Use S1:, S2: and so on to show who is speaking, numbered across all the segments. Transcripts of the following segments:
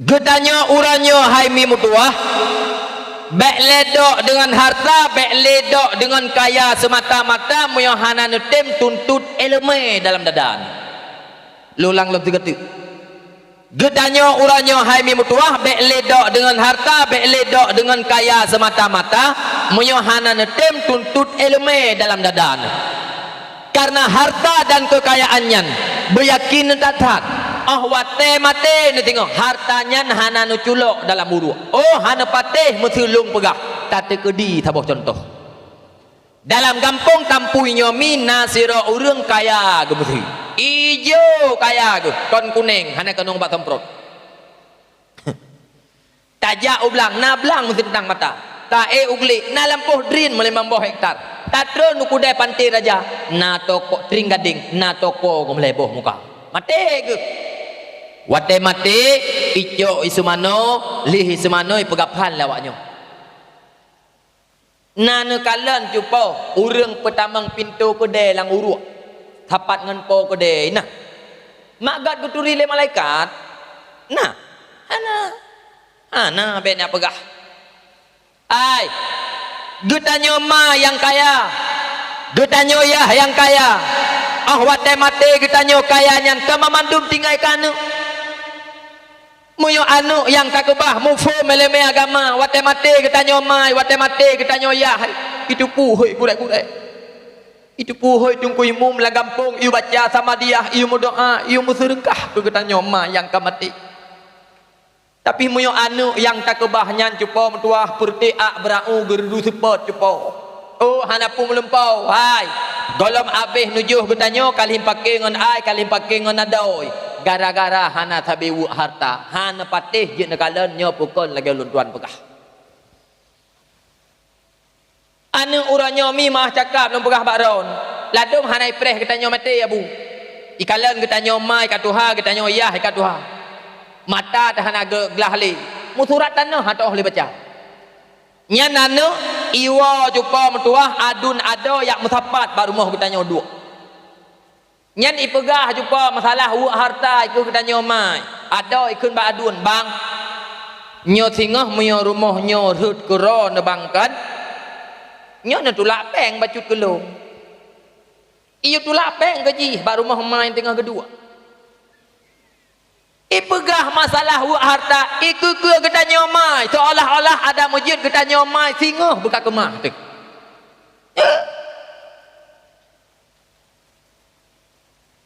S1: Gedanya uranyo hai mi mutuah, bek ledok dengan harta, bek ledok dengan kaya semata-mata moyohana nutem tuntut eleme dalam dadan. Lulang lebih ketik. Gedanya uranyo hai mi mutuah, bek ledok dengan harta, bek ledok dengan kaya semata-mata moyohana nutem tuntut eleme dalam dadan. Karena harta dan kekayaannya beryakin datat. Oh wate mate ni tengok hartanya hana nu culok dalam buruk. Oh hana patih mesulung pegah. Tata kedi tabuh contoh. Dalam kampung tampui nyomi nasira urang kaya ge mesti. Ijo kaya ge kon kuning hana kenong bat semprot. Tajak ublang nablang mesti tentang mata. Tae ugli na lampuh drin mele 5 hektar. Tatra nu kudai pantai raja na toko tring gading na toko ge meleboh muka. Mate ge. Wate mate ijo isumano lihi sumano ipegapan lawaknyo. Nana kalan cupo urang pertamang pintu kedai lang uruk. Tapat ngan po kedai nah. Magat guturi le malaikat. Nah. Ana be nak pegah. Ai. Getanyo ma yang kaya. Getanyo yah yang kaya. Ah wate mate getanyo kaya nyan kamamandum tinggai kanu. Muyo anu yang tak kebah mufu meleme agama wate mate getanyo mai wate mate getanyo yah itu puhoi kurai-kurai itu puhoi tungkui mum la gampung iu baca sama dia iu berdoa iu musedekah ke getanyo mai yang kamati tapi muyo anu yang tak kebah nyan cupo mentuah pertiak berau gerdu sepot cupo oh hanapu melempau hai golom abih nujuh getanyo kalim pake ngon ai kalim pake ngon adoi gara-gara hana tabiwu harta hana patih je nekalan nyo pukul lagi ulun tuan pegah anu uranyo mi mah cakap nung pegah baron ladum hana ipreh kita nyo mati abu ikalan kita nyo mai katuha kita nyo yah katuha mata dah hana gelah li musurat tanah hatoh li baca nyan anu iwa jupa mentuah adun ado yak musapat baru moh kita nyo dua nyan ipegah jumpa masalah uak harta ikut kita nyomai ada ikut ba adun bang nyo singah menyo rumah nyo rut kero ne bangkan nyo ne tulak peng bacut kelong iyo tulak peng gaji ba rumah main tengah kedua ipegah masalah uak harta ikut ke kita nyomai seolah-olah ada masjid kita nyomai singah buka kemah tu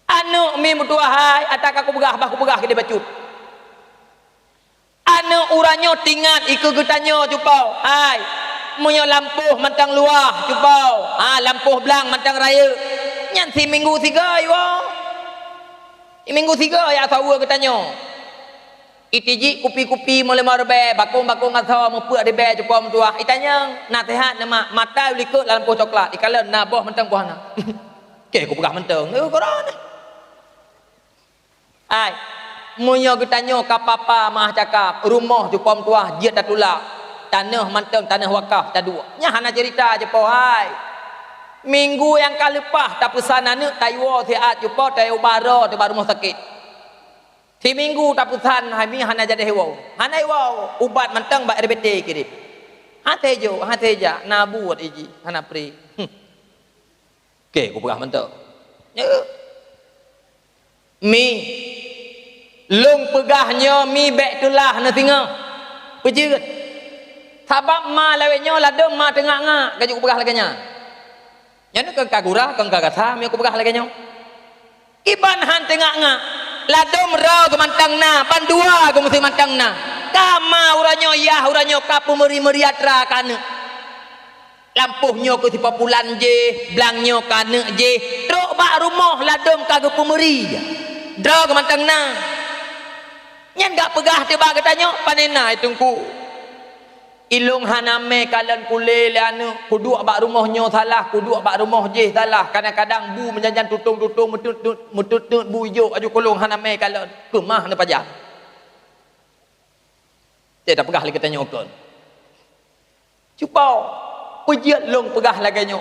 S1: anu mi mutuahai atak aku pegah ke dia bacut anu uranyo tingat iku getanyo cupau hai munyo lampuh mantang luah cupau lampuh belang mantang raya nyan si minggu 3 yo minggu 3 ya tahu getanyo itiji kupi-kupi mole marbe bakung-bakung ngasaw mepuk de be cupau mutuah itanya nasihat nama mata likut lampuh coklat ikalan naboh mantang puana ke aku pegah mantang korona ai munyo getanyo kapapa mah cakap rumah jupom tuah jiat datula tanah manteng tanah wakaf tadua nya hana cerita je po hai minggu yang kalepah tak pesan anu taywo siat jupo tayu baro te rumah sakit si minggu tak pesan hai mi hana jadi hewo hana hewo ubat manteng ba RBT kirip hatejo hateja nabuat iji hana pri ke ku pegah manteng mi lung pegahnya mi bek tulah na tinggal pejeut sabab ma lawenyo ladem ma tengah ngak gajuk pegah laganya nyana ke kagurah kang kagasa mi ku pegah laganya iban han tengah ngak ladem rau ke mantangna pandua ke mesti mantangna kama uranyo yah uranyo kapu meri-meriatra kana lampuhnyo ke tipa pulan je blangnya kana je truk bak rumah ladem kagak pemeri draw ke mantangna nyan gak pegah tiba katanya panena itungku ilung haname kalan kule anu kuduk bak rumahnya salah kuduk bak rumah je salah kadang-kadang bu menjanjan tutung-tutung metut-tut bu hijau aju kolong haname kalan kemah ne pajak dia tak pegah lagi katanya okon cupau pejiat long pegah laganya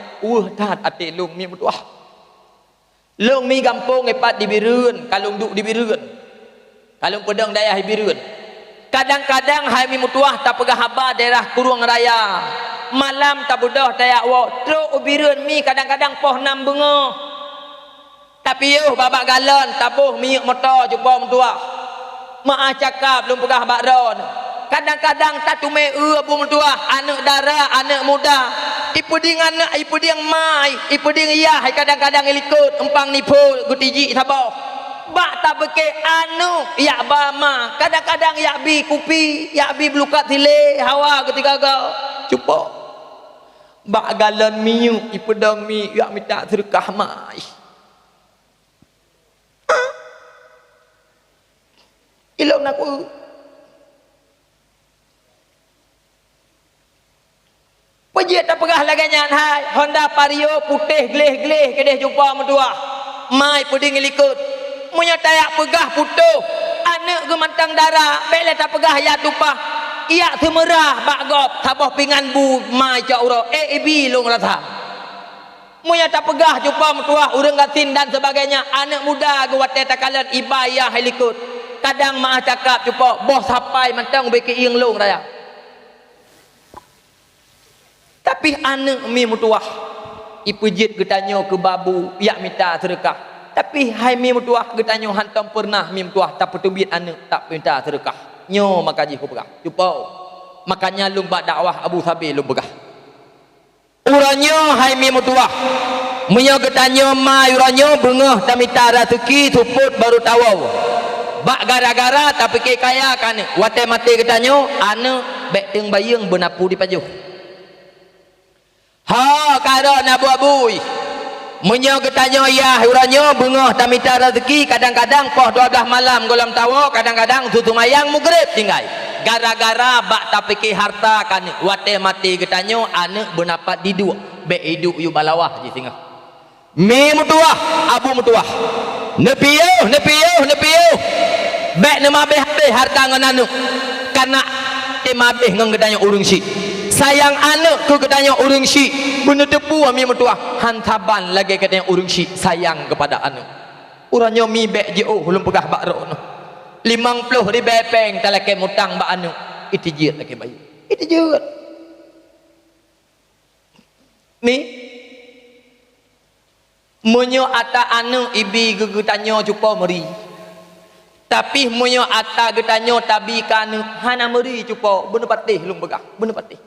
S1: tat ati long mi mutuah long mi gampung epat di birun kalung duk di birun kalung pedang dayah di birun Kadang-kadang hai mi mutuah tak pegah haba daerah Kurung Raya. Malam tak budah tayak wak. Truk ubiran mi kadang-kadang poh 6 bunga. Tapi yo babak galon tabuh minyak motor jumpa mutuah. Mak cakap belum pegah bakron. Kadang-kadang tak tume abu mutuah, anak dara, anak muda. Ipu ding anak, ipu ding mai, ipu ding iya, kadang-kadang ikut empang nipu gutiji sabah. Bak tak beke anu ya bama, kadang-kadang ya bi kupi, ya bi belukat tile hawa ketika kau cuba. Bak galon miu, ipu dong mi, ya minta sedekah mai. Ilok nak ku. Pejit tak pegah lagi nyan hai. Honda Vario putih geleh-geleh kedeh jumpa mentua. Mai puding likut. Munya tayak pegah putuh. Anak gemantang darah. Bele tak pegah ya tupah. Ia temerah bakgop. Tabah pingan bu mai cak uro. Ibi long rata. Munya tak pegah jumpa mentua. Urang gatin dan sebagainya. Anak muda gewate takalan ibayah likut. Kadang mak cakap jumpa. Boh sampai mantang beki ing long raya. Tapi anak mi mutuah ipujit getanyo ke babu yak minta sedekah. Tapi hai mi mutuah getanyo hantam pernah mi mutuah tak petubit anak tak minta sedekah. Nyo makaji ku pegah. Jumpa. Makanya lum bak dakwah Abu Sabi lum pegah. Uranyo hai mi mutuah. Menyo getanyo mai uranyo bengah tak minta rezeki tuput baru tawau. Bak gara-gara tapi kaya kan wate mati getanyo anak bek teng bayang benapu di pajuh. Ha karo nabu-abui. Menyo getanyo ya uranyo bengah tak minta rezeki kadang-kadang poh 12 malam golam tawa kadang-kadang tutu mayang maghrib tinggal. Gara-gara bak tak fikir harta kan wate mati getanyo anak bernapat didu be hidup yu balawah ji singa. Mi mutuah abu mutuah. Nepiyo bek nama habis harta ngan anu. Kana temabeh ngan getanyo urung si. Sayang anak ke katanya urang si bener depu ami metua hantaban lagi katanya urang si sayang kepada anak urangnya mi bek je oh belum pegah bakro no 50 di bepeng talake mutang bak anak itu je lagi bayi itu je mi munyo ata anak ibi gegetanyo cupa meri tapi munyo ata getanyo tabi kan hana meri cupa bener patih belum pegah bener patih.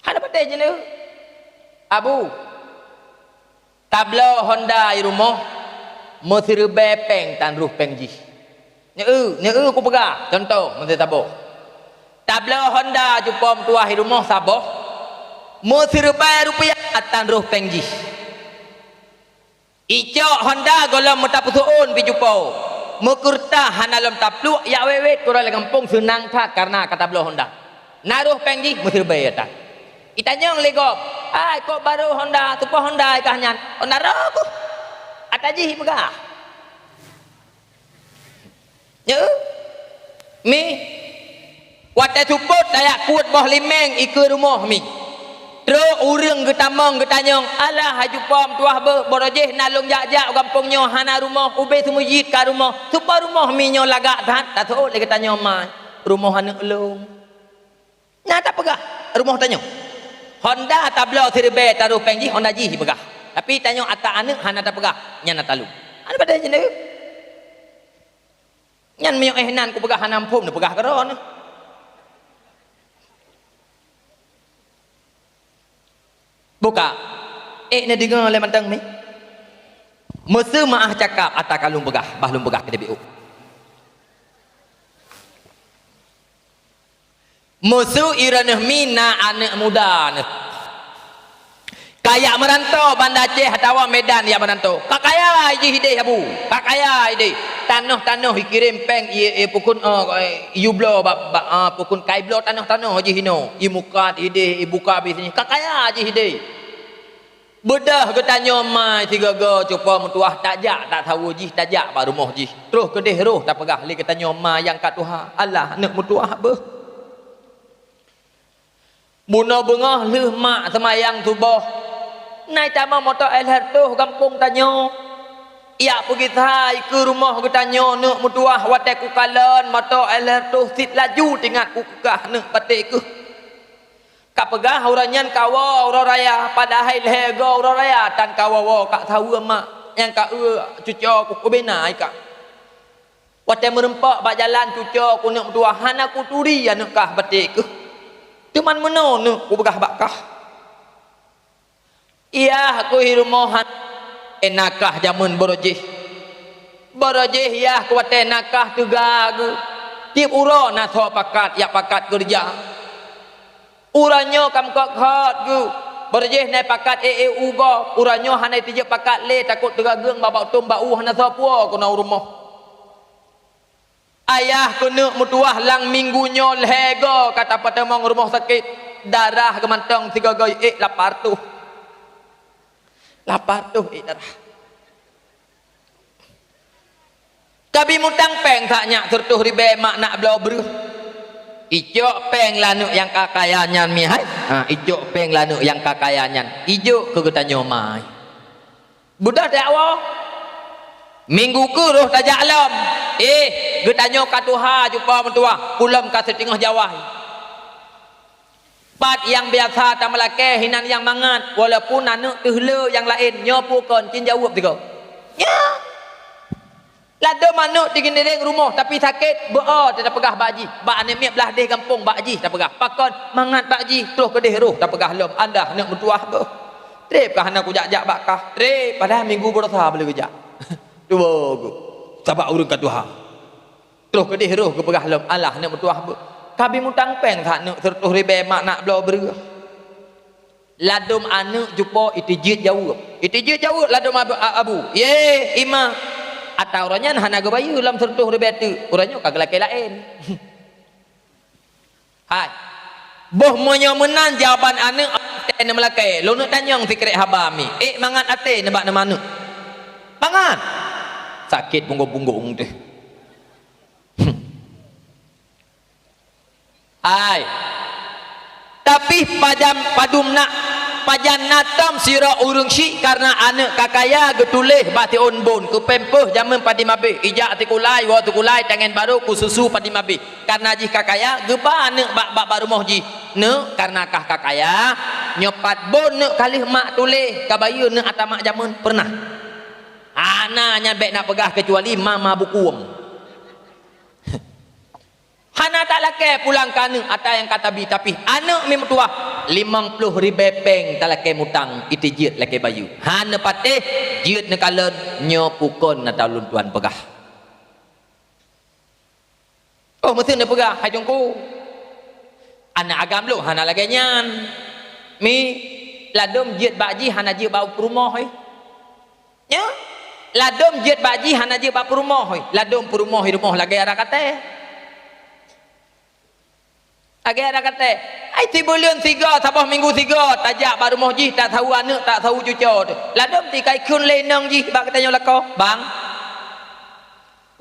S1: Ada patah je ni. Abu. Tablo Honda di rumah. Mesir bepeng tan ruh pengji. Ni aku pegah. Contoh, mesir tabok. Tablo Honda jumpa tuah di rumah sabah. Mesir bayar rupiah tan ruh pengji. Icok Honda golong metapusuun pi jumpa. Mekurta hanalam tapluk ya wewet kurang kampung senang tak karena kata tablo Honda. Naruh pengji mesir bayar tak. Itanya legop. Ai kok baru Honda, tupa Honda ikahnya. Honda raku. Ataji pegah. Ya. Mi. Wate tuput dayak kuat boh limeng ikut rumah mi. Terus urang getamong getanyong. Alah hajupam tuah be borojeh nalung jak-jak kampungnya hana rumah ube semujit ka rumah. Tupa rumah mi nyo lagak tat. Tak tahu lagi tanya mai. Rumah hana elung. Nah tak pegah. Rumah tanya. Honda tablo sirbe taruh pengji Honda ji pegah. Tapi tanya atak anak hana tak pegah. Nyan talu. Ana pada je ni. Nyan miyok ehnan ku pegah hana pum na pegah karon. Buka. Na dengar le mantang mi. Mese maah cakap atak kalung pegah, bahlum pegah ke DBU. Musuh iranah mina anak muda ni. Kayak merantau Banda Aceh atau Medan ya merantau. Kakaya iji hideh abu. Kakaya hideh. Tanah-tanah kirim peng pukun yublo pukun kaiblo tanah-tanah iji hino. Imukat hideh ibuka bisnya. Kakaya iji hideh. Bedah ketanya mai tiga go cuba mutuah tajak tak tahu iji tajak baru moh iji. Terus kedeh roh tak pegah li ketanya mai yang kat Tuhan. Allah nak mutuah beh. Buna bengah leh mak semayang tubuh. Nai tama motor elher tu kampung tanyo. ia pergi thai ke rumah getanyo nak mutuah watai ku kalan mata air tu sit laju tingat ku kegah nak batik ke kak pegah uranyan kawa ura raya padahal lego ura raya tan kawa kak tahu mak yang kak cucu ku benai kak watai merempak bak jalan cucu ku nak mutuah hana ku turi anak kah batik ke cuman meno nak ku begah bakah iya aku hirumohan nakah jamun borojih ya kuat nakah tugagu tip uro na tho pakat ya pakat kerja uranyo kam kok gu borojih nai pakat ugo uranyo hanai tije pakat le takut tegageng babak tum bau hana tho puo ku na rumah ayah kena mutuah lang minggunyo lego kata patemong rumah sakit darah gemantong 3 goi lapar tu darah kabi mutang peng taknya tertuh ribe mak nak belau beruh ijok peng lanuk yang kakayanyan mihai ijok peng lanuk yang kakayanyan ijok kegetanyo mai budak dakwa minggu ke roh tajak alam getanyo katuha jumpa mentua pulam ka setengah jawah pat yang biasa tak melake hinan yang mangat walaupun anak tehla yang lain nyopo kon cin jawab tiga ya lado manuk di gendeng rumah tapi sakit beo tak pegah baji bak ane miak belah deh kampung baji tak pegah pakon mangat baji terus ke deh roh tak pegah lom anda nak mentuah be trip kah nak kujak-jak bakah trip padahal minggu berasa boleh kujak tu go sabak urang ka tuha terus ke deh roh ke pegah lom alah nak mentuah be kabi mutang peng tak nak tertuh ribe mak nak belau beruh ladum anak jumpa itijit jauh ladum abu ye ima atau orangnya hana gabayu lam tertuh ribe tu orangnya kagak laki lain hai boh monyo menan jawaban anak ate ne melakai lo nak tanyong fikret habami mangat ate ne bak ne manuk mangat sakit bunggong-bunggong teh ai tapi padum nak pajan natam sira urung syik karena anak kakaya getuleh bati onbon ke pempeh jaman padi mabe ijak tikulai wa tikulai tangan baru ku susu padi mabe karena ji kakaya geba anak bak rumah ji ne karena kah kakaya nyopat bon ne kalih mak tuleh kabayu ne atamak jaman pernah ana nya bek nak pegah kecuali mama bukuang hana tak lake pulang kanu ata yang kata bi tapi anak memang tua 50 ribu peng tak lake mutang itu jid lake bayu hana pateh jid ne kalen nyopukon na talun tuan pegah oh mesti ne pegah hai jongku anak agam lu hana lage nyan mi ladom jid baji hana jid bau rumah ya ladom jid baji hana jid bau rumah ladom rumah lage ara kate agak ada kata ai 3 bulan 3 sabah minggu 3 tajak baru mohji tak tahu anak tak tahu cucu tu ladom ti kai kun lenong ji bak katanya lako bang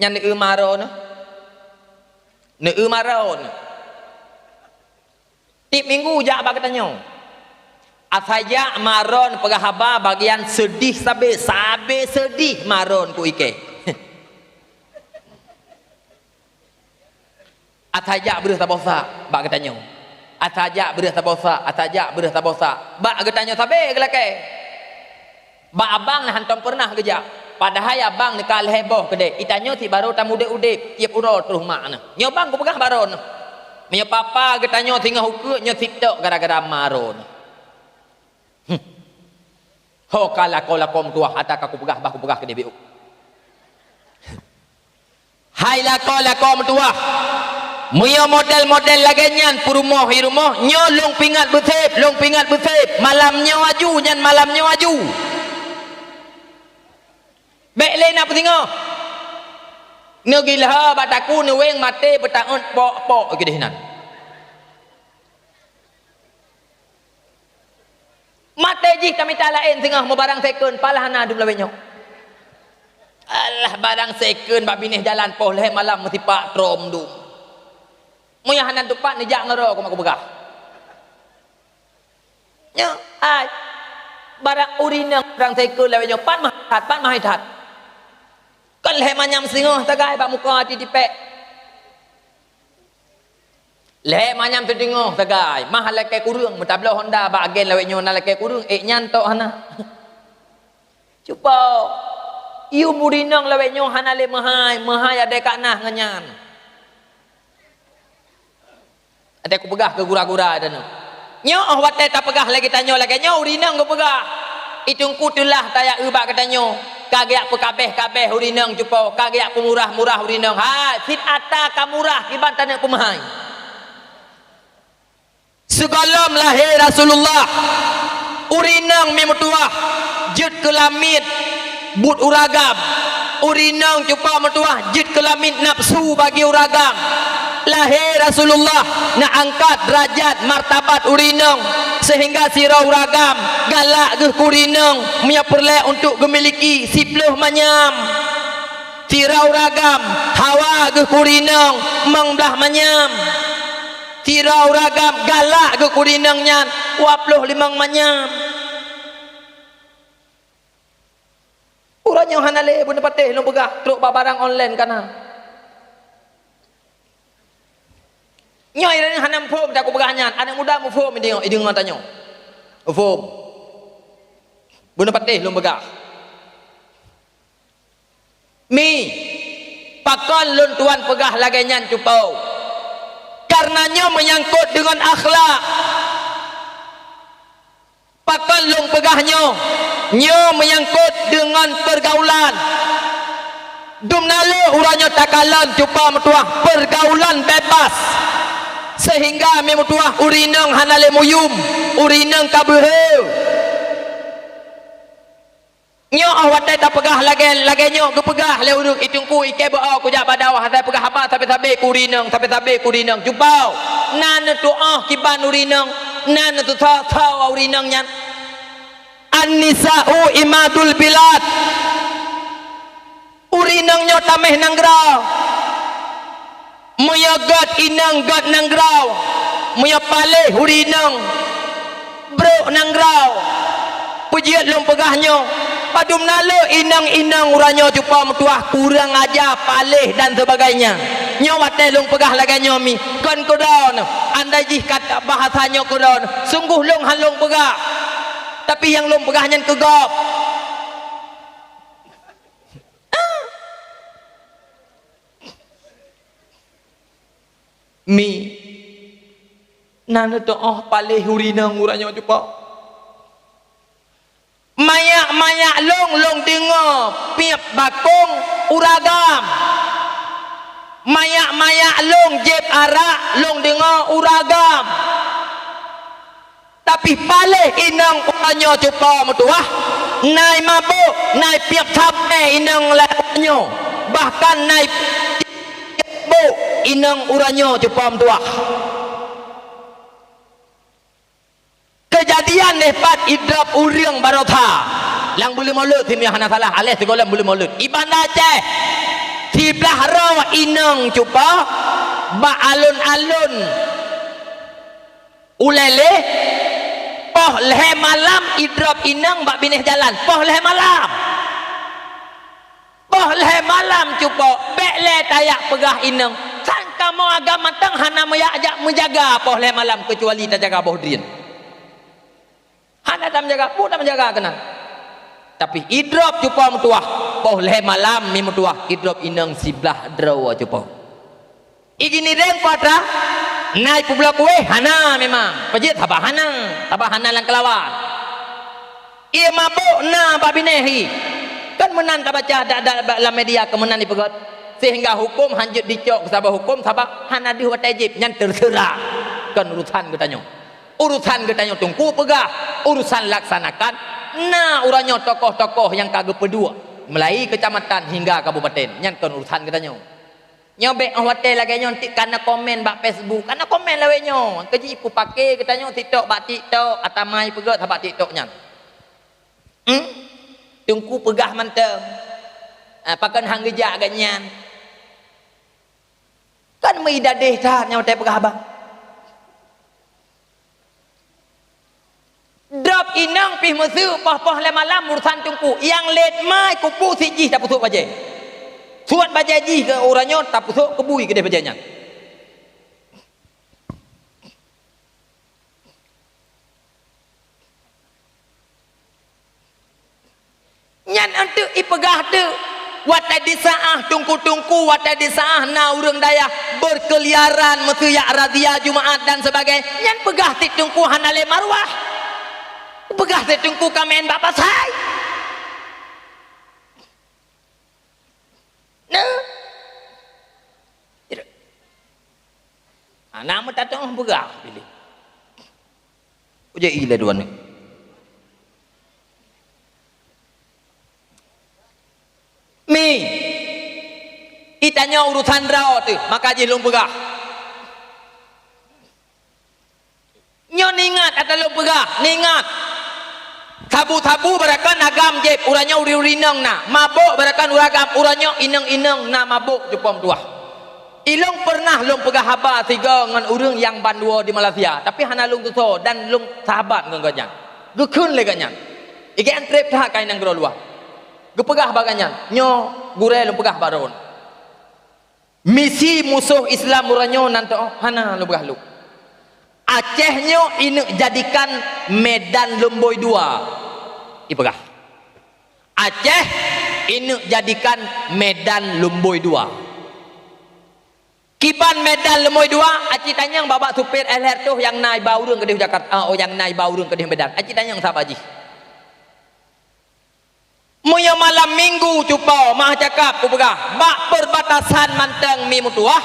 S1: nyan ne maro ne maro tip minggu jak bak katanya asaya maron pegah haba bagian sedih sabe sedih maron ku ike atajak bereh tabosa bak katanya atajak bereh tabosa bak katanya sabe gelake bak abang nah hantam pernah kerja padahal abang ni kal heboh kede itanyo ti baru tamu udip tiap uro terus mak nah nyobang ku pegah baron nya papa katanya tinggal huku nya titok gara-gara maron ho kala kom tua ataka ku pegah bah ku pegah kede biu hai la kom tua Muya model-model lagenyan purumoh irumoh nyolong pingat betep malamnya waju nyan malamnya waju bek le nak tengok ne gilha bataku ne weng mate betaun pok gedehinan mate ji kami talain tengah mau barang second palahana dum lawenyo alah barang second bab binih jalan poh leh malam mesti pak trom dum muya hanan tupak ni jak ngero aku begah nya ai barang urina barang teko lawenyo pan mah hat Kan leh manyam singoh tagai bak muka hati dipek. Leh manyam terdingoh tagai. Mah leke kurung. Mutablah Honda bak agen lawek nyo na leke kurung. Nyantok hana. Cuba. Iu murinang lawek nyo hana le mahai. Mahai ada kat nah nganyan. Ada aku pegah ke gura-gura ada no. Nyo watai tak pegah lagi tanyo lagi. Nyo urinang ke pegah. Itungku tulah tayak ubak kata nyo. Kagak pekabeh-kabeh urinang cupo, kagak pemurah-murah urinang. Ha, fit ata kamurah iban tanah pemahai. Segalam lahir Rasulullah. Urinang memutuah, jut kelamit but uragam. Urinang cupo metuah, jut kelamit nafsu bagi uragam. Lahir Rasulullah nak angkat derajat martabat urinang sehingga sirau ragam galak ke kurinang punya perlek untuk memiliki sipluh manyam sirau ragam hawa ke kurinang mengbelah manyam sirau ragam galak ke kurinangnya 25 manyam urang yang hanale pun patih lu begah truk barang online kana Nyoy ini hanam form tak aku berganyan. Anak muda mu form ini ngatanya. Form. Bunda patih lum begah. Mi pakon lun tuan pegah lagi nyan cupau. Karenanya menyangkut dengan akhlak. Pakon lung pegahnya. Nyo menyangkut dengan pergaulan. Dumnale uranya takalan cupa metuah pergaulan bebas. Sehingga memutuah urinang hanale muyum urinang kabehe nyo awat tak pegah lagi nyo ke pegah le uruk itungku ike bao ku jak badawah tak pegah apa tapi kurinang tapi kurinang jupau nan tu kiban urinang nan tu tha urinang nyan an-nisa'u imadul bilad urinang nyo tameh nanggrau Muya god inang god nanggrau Muya paleh hurinang Bro nanggrau Pujiat lom pegahnya Padum nalo inang-inang uranyo Cupa metuah kurang aja paleh dan sebagainya Nyawat lom pegah lagi nyomi Kon kodon Andai jih kata bahasanya kodon Sungguh long halong pegah Tapi yang lom pegahnya kegop Mi nana to paleh hurinang uranya cupa mayak long dengar piap bakong uragam mayak long jeb arak long dengar uragam tapi paleh inang uranya cupa metuah nai mabuk nai piap capai inang lainnya bahkan nai inang uranyo cepam tuah kejadian lepat idrap uriang barotha lang boleh mulut tim yang hana salah alih sekolah boleh mulut iban Aceh tiblah rawa inang cupa ba alun-alun ulele poh leh malam idrap inang bak bineh jalan poh leh malam cupa bekle tayak pegah inang sangka mau agama tang hana ajak menjaga poh le malam kecuali tak jaga bohdrin hana tak menjaga pun tak menjaga kena tapi idrop cupa metuah poh le malam mi metuah idrop inang siblah draw cupa igini deng patra naik publa kue hana memang pejit tabah hana lang kelawan ia mabuk na babinehi kan menan tak baca dalam media kemenan dipegot sehingga hukum hanjut dicok sabah hukum sabah hana di wajib nyan terserah kan urusan getanyo tungku pegah urusan laksanakan nah uranyo tokoh-tokoh yang kagak pedua mulai kecamatan hingga kabupaten nyan kan urusan getanyo nyobek hotel lagi nyon karena komen bak Facebook karena komen lawe nyo keji ku pakai getanyo TikTok bak TikTok atamai pegot sabak TikTok nyan tungku pegah mantem pakan hang gejak ganyan kan meidadeh dah nyawa teh pegah abang drop inang pih mesu poh le malam urusan tungku yang let mai kupu siji tak putuk aja Suat bajaji ke orangnya tak pusuk kebui ke dia bajanya. Nyan untuk ipegah tu wata disaah tungku-tungku wata disaah na urang daya berkeliaran mesuyak razia Jumaat dan sebagainya. Nyan pegah ti tungku hanale marwah. Pegah ti tungku kamen bapa sai. Nah. Nama tatong pegah pilih. Uje ila dua ni. Mi itanya urusan rao tu maka je lung pegah nyo ningat atau lung pegah ningat tabu-tabu berakan agam je uranya uri-uri nang na mabuk berakan uragam uranya inang-inang na mabuk jupam tuah ilung pernah lung pegah haba tiga dengan urang yang bandua di Malaysia tapi hana lung tu dan lung sahabat dengan ganyan gekun le ganyan ikan trip tak kain nang luar gepegah baganyan nyo gure lu pegah baron misi musuh Islam uranyo nanto hana lu pegah lu Aceh nyo ini jadikan medan lemboi dua ipegah Aceh ini jadikan medan lemboi dua kiban medan lemboi dua aci tanyang babak supir LR tu yang naik baurung ke di Jakarta yang naik baurung ke di Medan aci tanyang siapa aji Muya malam minggu cupa mah cakap ku pegah bak perbatasan manteng mi mutuah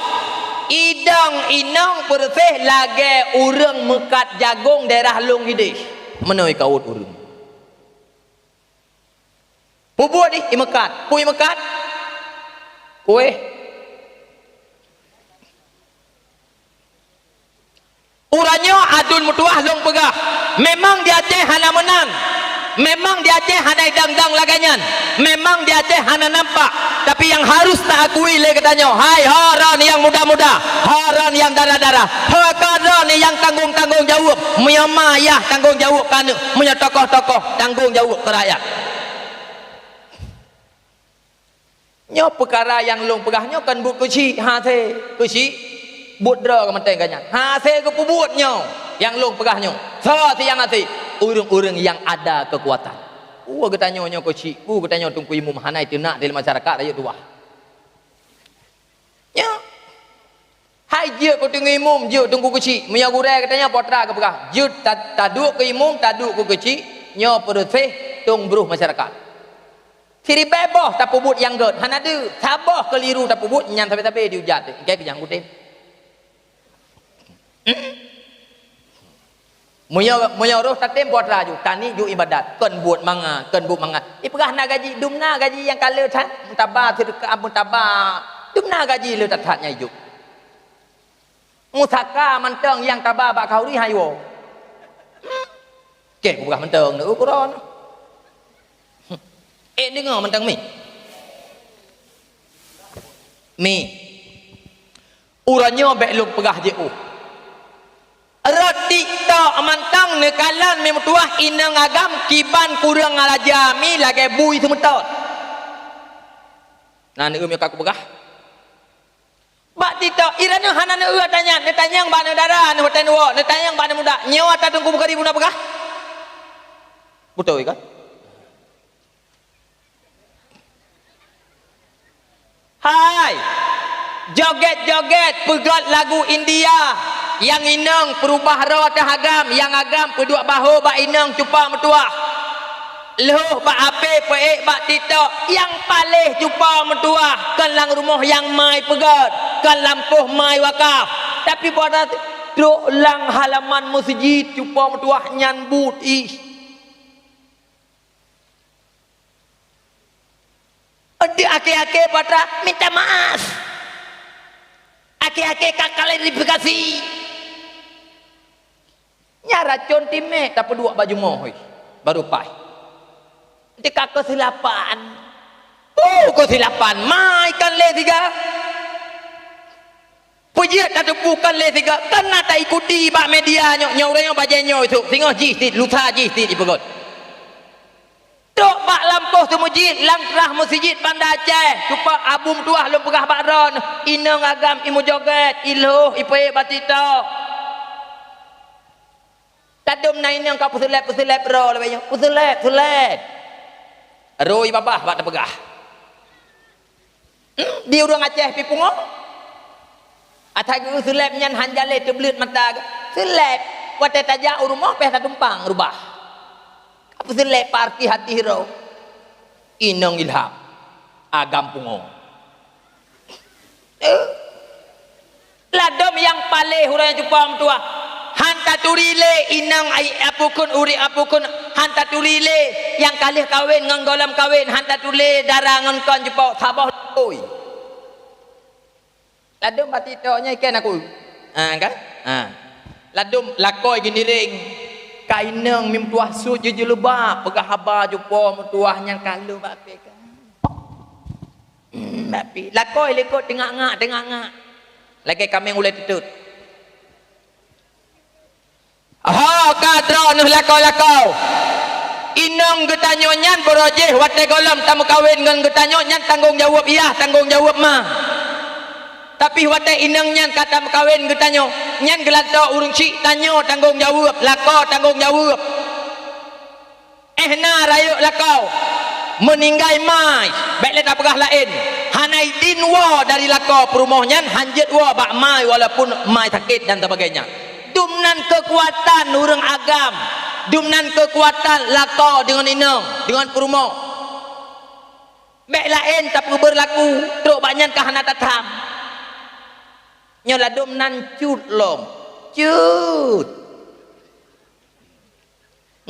S1: idang inang bersih lage urang mekat jagung daerah Long Hidih menoi kaut urang pubuat di mekat pui mekat kue uranyo adun mutuah long pegah memang di Aceh hana menang memang di Aceh hana dang-dang laganyan memang di Aceh hana nampak tapi yang harus tak akui le katanya hai haran yang muda-muda haran yang darah-darah haran yang tanggung-tanggung jawab punya mayah tanggung jawab kan punya tokoh-tokoh tanggung jawab ke rakyat nyo perkara yang long pegahnya kan but kecil hase kecil budra ke menteng kanyan hase ke pubutnya yang long pegahnya sa yang hati urang-urang yang ada kekuatan. Ketanya nyo kecil, ketanya tungku imum hanai tu nak dalam masyarakat ayat tua. Ya. Hai je ko tunggu imum, je tungku kecil. Muya gure katanya potra ke pegah. Je taduk ke imum, taduk ke kecil, nyo bersih tung beruh masyarakat. Siri bebah tak pubut yang god. Han ada sabah keliru tak pubut nyan sampai-sampai diujat. Kayak yang kutin. Muya roh tatem buat raju tani ju ibadat kan buat manga ipegah na gaji dumna gaji yang kala tan mutabah sedekah mutabah dumna gaji le tathatnya ijuk musaka manteng yang tabah bak kauri hayo ke ku pegah manteng nu kuron dengar manteng mi uranyo bek lu pegah je roti tak mantang nekalan memutuah inang agam kiban kurang alajami lagi bui semetot nah ni umi aku pegah bak tidak irana hanana ua tanya netanya yang bana darah nu hoten wo netanya yang bana muda nyawa ta tunggu bukari buna pegah betul kan hai joget-joget pegat lagu India yang inang perubah roh tahagam yang agam kedua bahu bak inang cupa metuah loh bak ape peik bak titok yang palih cupa metuah kan lang rumah yang mai pegat kan lampuh mai wakaf tapi pada duk lang halaman masjid cupa metuah nyan but ake-ake pada minta maaf ake-ake kakak klarifikasi nya racun time tak pedua baju mohoi baru pai ketika kesilapan kesilapan mai kan le tiga pujiat tak bukan le tiga kena tak ikuti bak media nyo nyorenya bajenyo itu singoh jistit lusa jistit ipegot Tok bak lampuh tu masjid, langkrah masjid Bandar Aceh. Cupa abum tuah lu pegah bakron. Inang agam imu joget, iluh ipe batito. Tadum na inang kau pusulep ro lebihnya. Pusulep. Roi babah bak terpegah. Di urang Aceh pi pungo. Atai pusulep nyan hanjale teblit mata. Sulep wate taja urumah peh tumpang rubah. Pusulep parti hati hero. Inang ilham agam pungo. Ladom yang paling huraya jupam tua. Hanta turile inang ai apukun uri apukun hanta turile yang kalih kawin nganggolam kawin hanta turile darangan kon jupau sabah oi. Ladom batitonya ikan aku. Kan? Ladom lakoi gini ring. Kainang mim tuah su je lebah pegah haba jumpa mutuah yang kalau bape kan. Bape lakoi lekot tengak ngak. Lagi kami ulai tutut. Kadro nuh lakau. Inang getanyo nyan borojeh wate golam tamu kawin ngan getanyo nyan tanggung jawab iya tanggung jawab mah. Tapi wate inang nyan kata kawin getanyo nyan gelata urung cik tanyo tanggung jawab lakau tanggung jawab. Na rayu lakau meninggai mai baik tak pegah lain hanai dinwa dari lakau perumah nyan hanjet wa bak mai walaupun mai sakit dan sebagainya. Dumnan kekuatan urang agam, dumnan kekuatan lakau dengan inang dengan perumah. Baik lain tapi berlaku truk banyak kahana tatam. Nyola dumnan cut lom. Cut.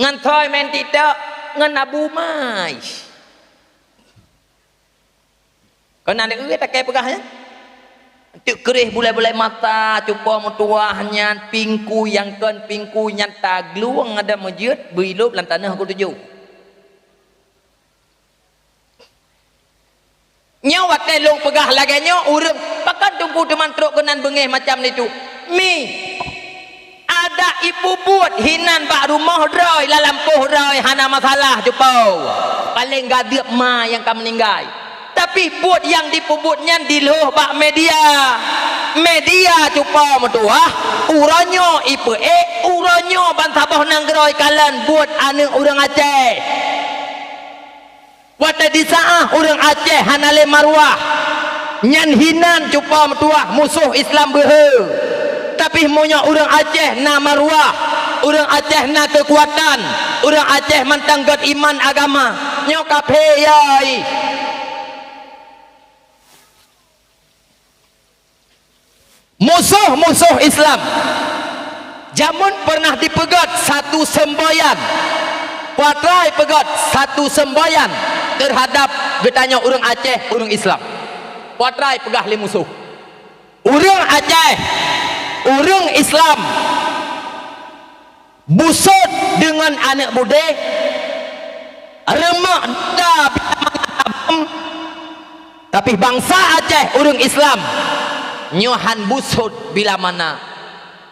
S1: Ngan thoi men tidak ngan nabu mai. Kau nak tak kaya pegahnya? Tuk kerih bulai-bulai mata cuba mutuahnya pingku yang kan pingku yang tagluang ada masjid berilop dalam tanah aku tuju. Nyawa telung pegah lagi nyawa urang pakan tunggu teman truk kenan bengeh macam itu. Ada ibu buat hinan bak rumah roy lalampuh roy hana masalah jupau. Paling gadip ma yang kamu meninggal. Tapi buat yang dipubutnya diluh bak media cupa metuah uranyo ipe uranyo bantabah nanggroy kalan buat ane orang Aceh wata disaah orang Aceh hanale marwah nyan hinan cupa metuah musuh Islam behe tapi monya orang Aceh na marwah orang Aceh na kekuatan orang Aceh mantanggat iman agama nyokap heyai. Musuh Islam jamun pernah dipegat satu semboyan patrai pegat satu semboyan terhadap getanya orang Aceh orang Islam patrai pegah li musuh orang Aceh orang Islam busut dengan anak bude remak dah tapi bangsa Aceh orang Islam nyohan busut bila mana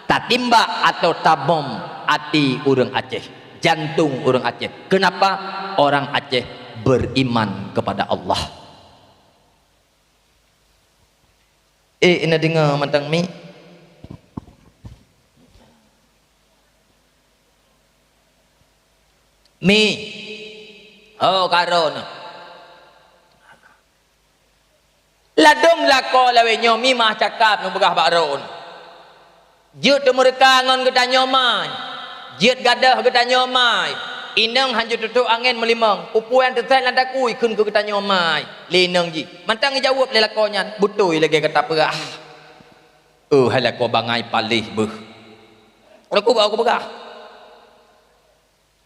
S1: tatimba atau tabom hati orang Aceh jantung orang Aceh. Kenapa? Orang Aceh beriman kepada Allah. Ina dengar mantang mi oh karon ladom lako lawe nyomi mah cakap nu begah bakron jeut mereka ngon geda nyomai jeut gadah geda nyomai inang hanju tutuk angin melimang pupuan tetai landakui kun ke geda nyomai linang ji mantang jawab le lakonya butui lagi kata perah halako bangai palih beuh aku bawa aku begah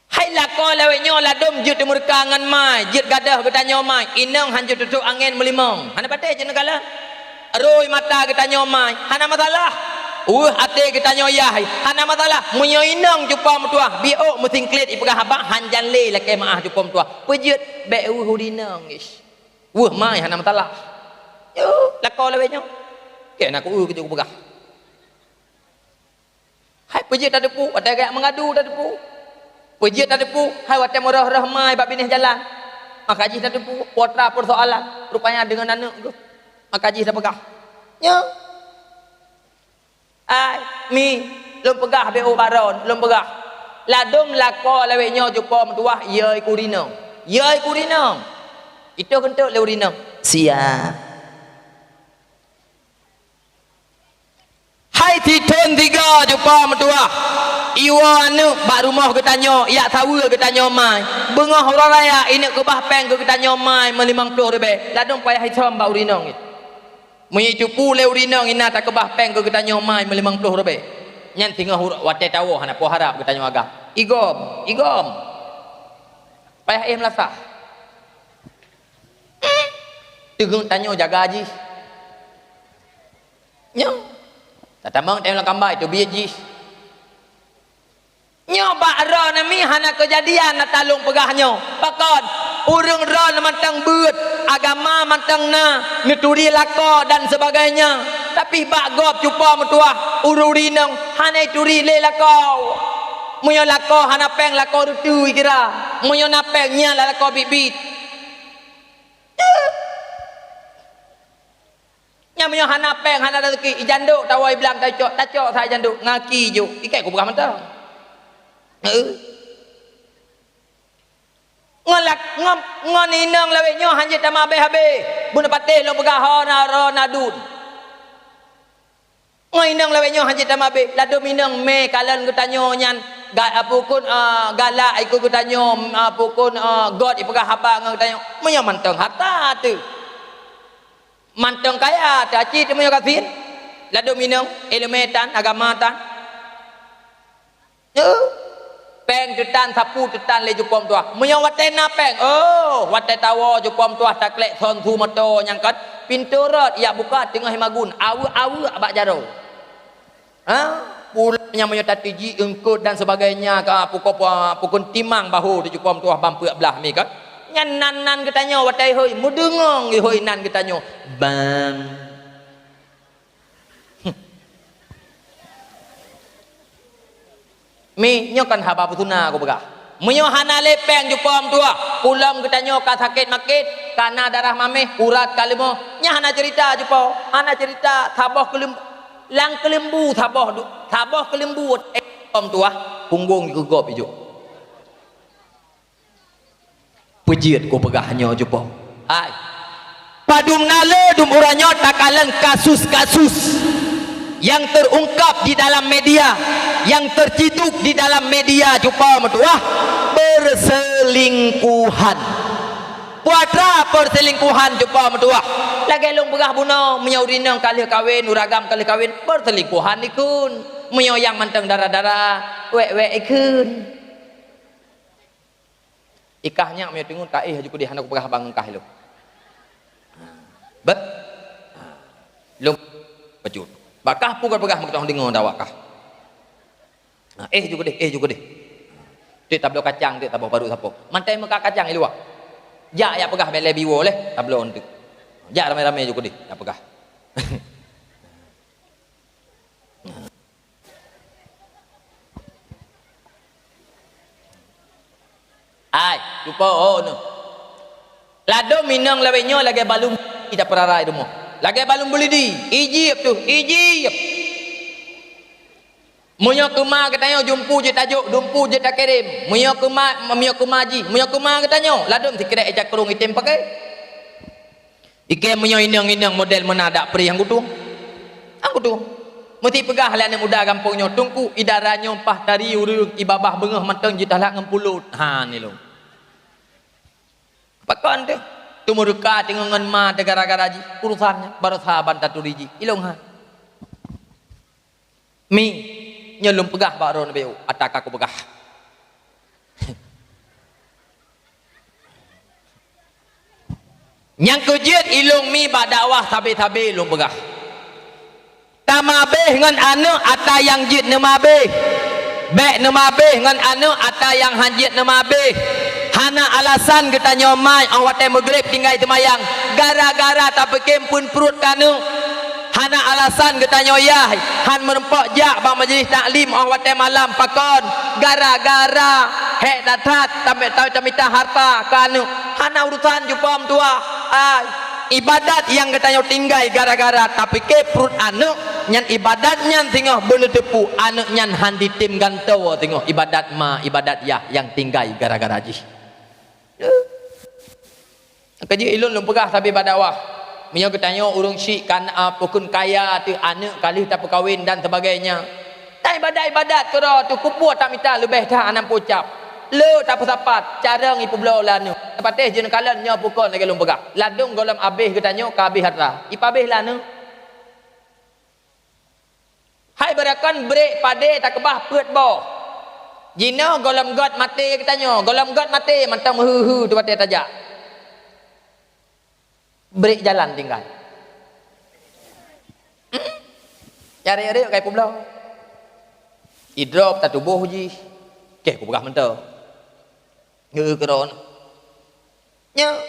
S1: hai lako lawe nyo ladom jeut mereka ngan mai jeut gadah geda nyomai inang hanju tutuk angin melimang hana pateh je negala roi mata geda nyomai hana masalah ate kita nyoyah hana masalah munyo inang jumpa mutuah biok muting klit ipegah habang hanjan le lake maah jumpa mutuah pejeut be hudinang ish mai hana masalah yo lako lawe nyo ke nak aku ke pegah hai pejeut ada pu ada gaya mengadu ada pu Puji tak depu, hai watem murah mai bab binih jalan. Maka haji tak depu, potra persoalan. Rupanya dengan anak tu. Maka haji tak pegah. Ya. Ai, mi, lom pegah BO baron, lom pegah. Ladum lako lewe nyo jumpa mentuah, yai kurino. Yai kurino. Itu kentuk lewe kurino. Siap. Hai titun tiga jumpa mentuah. Iwa anu bak rumah ke tanyo, yak tahu ke tanyo mai. Bengah orang raya ini ke bah peng ke tanyo mai me50 rebe. Ladum payah hitam bak urinong ni. Munyi cupu le urinong ina tak ke bah peng ke tanyo mai me50 rebe. Nyan tinggal watai tawo hana po harap ke tanyo agak. Igom. Payah em lasah. Tegung tanyo jaga haji. Nyo. Tatamang tengok kambai tu biar ji. Nyoba ro nami hana kejadian na talung pegahnya. Pakon urung ro mantang beut agama mantang na neturi lako dan sebagainya. Tapi bak gop cupa mentuah ururinang hana turi le lako. Munyo lako hana peng lako rutu kira. Munyo napeng nya lako bibit. Nya munyo hana peng hana rezeki ijanduk tawai bilang tacok saya janduk ngaki juk. Ikai ku pegah mentang. Ngon inang lawe nyo hanjit sama habe buna patih lo pegah hona ro nadun ngon inang lawe nyo hanjit sama be ladu minang me kalan kutanyo nyan apukun galak iku kutanyo apukun god ipegah haba ngan kutanyo menyo manteng harta tu manteng kaya taci tu menyo kafir ladu minang elemetan agama tan peng tetan sapu tetan le jupom tuah menyo waten na peng waten tawo jupom tuah taklek son tu moto nyangkat pintu rot ya buka tengah magun awu abak jaro pulanya menyo tatiji engkut dan sebagainya ka pukul timang bahu di jupom tuah bampeuk belah mi kan nyan nan ketanyo watai hoi mudengong hoi nan ketanyo bang mi nyokan haba putuna aku begah menyo hana lepeng jupom tua pulam ketanyo ka sakit makit kana darah mameh urat kalemo nya hana cerita jupo hana cerita taboh kelembu lang kelembu taboh kelembu jupom tua punggung digegop ijo pejiat ku pegahnya jupo ai padum nale dum uranyo takalan kasus-kasus yang terungkap di dalam media, yang terciduk di dalam media jumpa mentuah perselingkuhan. Puatra perselingkuhan jumpa mentuah. Lagi long begah buno menyaurinang kali kawin, uragam kali kawin perselingkuhan ikun. Menyoyang manteng darah-darah, wek ikun. Ikahnya me tingun ka juku di hana ku begah bang kah lu. Bet. Long pejut. Bakah pun pegah mak tong dengar dawakah. Juga deh. Dia tablo kacang dia tablo baru sapo. Mantai muka kacang iluak. Ja ya pegah bele biwo leh tablo untuk. Ja rame-rame juga deh ya pegah. Ai, lupa no. Lado minang lawenyo lagi balum tidak perarai demo. Lagi balum beli di Egypt. Munyo kema katanya jumpu je tajuk, dumpu je tak kirim. Munyo kema ji, munyo kema katanya ladum tikira ejak kerung item pakai. Ike munyo inang model menadak peri yang kutu. Mesti pegah lah ni muda kampungnya tungku idaranyo pah dari urung ibabah bengah manteng jitalak ngempulut. Ni lo. Pakon tu. Tumurka tingungan ma gara-gara ji urusannya baru sahabat taturi ji ilong ha mi nyelum pegah baru nabi atak aku pegah yang kejiat ilong mi badakwah tabe-tabe ilong pegah tamabeh ngan anu ata yang jit nemabe bek nemabe ngan anu ata yang hanjit nemabe hana alasan kita nyomai awak teh magrib tinggal temayang gara-gara tak pekem pun perut kanu hana alasan kita nyoyah han merempok jak bang majlis taklim awak teh malam pakon gara-gara hek datat tambah tahu camita harta kanu hana urusan jupam tua ibadat yang katanya tinggal gara-gara tapi ke perut anu nyan ibadat nyan tengok boleh tepu anu nyan handi tim gantau tengok ibadat ibadat ya yang tinggal gara-gara ji kerja ilun pegah tapi badawah Mia katanya urung syik kan pukun kaya tu anak kali tak perkahwin dan sebagainya. Tak ibadat kera tu kupu tak minta lebih dah anam pocap. Le tak apa-apa cara ngipu belau lanu. Patih je kalan nya pukul lagi lum pegah. Ladung golam habis katanya ka habis harta. Ipabih lanu. Hai berakan break pade tak kebah peut bo. Jina golam god mati katanya. Golam god mati mantang mehu tu patih tajak. Break jalan tinggal. Cari-cari kayak pulau. Idrop tak tubuh ji. Okey, aku pegah mentah. Ngekeron. Nya.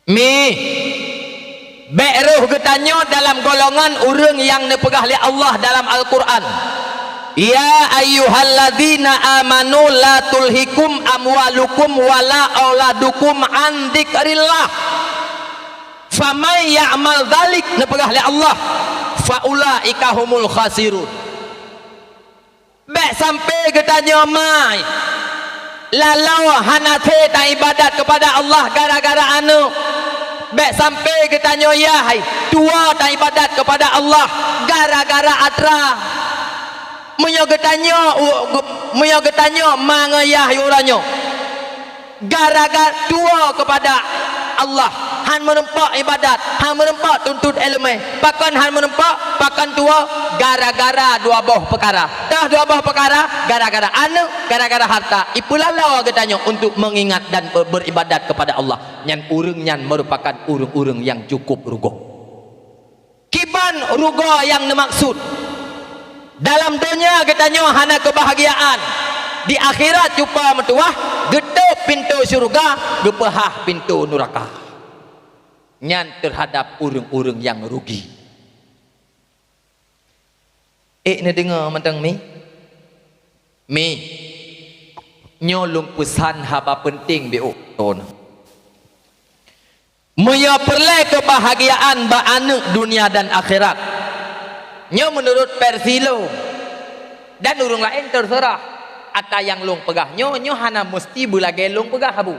S1: Mi. Be'ruh getanyo dalam golongan urang yang nepegah li Allah dalam Al-Quran. Ya ayyuhalladzina amanu la tulhikum amwalukum wala auladukum an dzikrillah. Faman ya'mal dzalik nepegah li Allah faulaika humul khasirun. Bek sampai katanya mai lalau hanate ta ibadat kepada Allah gara-gara anu. Bek sampai katanya yahai tua ta ibadat kepada Allah gara-gara atra. Munyo katanya mangayah yuranyo gara-gara tua kepada Allah. Han menempak ibadat, han menempak tuntut ilmu, pakan han menempak pakan tua gara-gara dua buah perkara. Dah dua buah perkara gara-gara anu, gara-gara harta. Ipulah lawa katanya untuk mengingat dan beribadat kepada Allah. Nyan urang nyan merupakan urang-urang yang cukup rugo. Kiban rugo yang dimaksud dalam dunia katanya hana kebahagiaan, di akhirat jumpa metuah gedep pintu syurga, gepahah pintu neraka. Nyan terhadap urang-urang yang rugi. Ni dengar mentang mi nyolong pesan haba penting bi ton. Moya perle kebahagiaan ba anak dunia dan akhirat. Nyo menurut Persilo dan urang lain terserah. Ata yang long pegah nyo hana mesti bulage long pegah habu.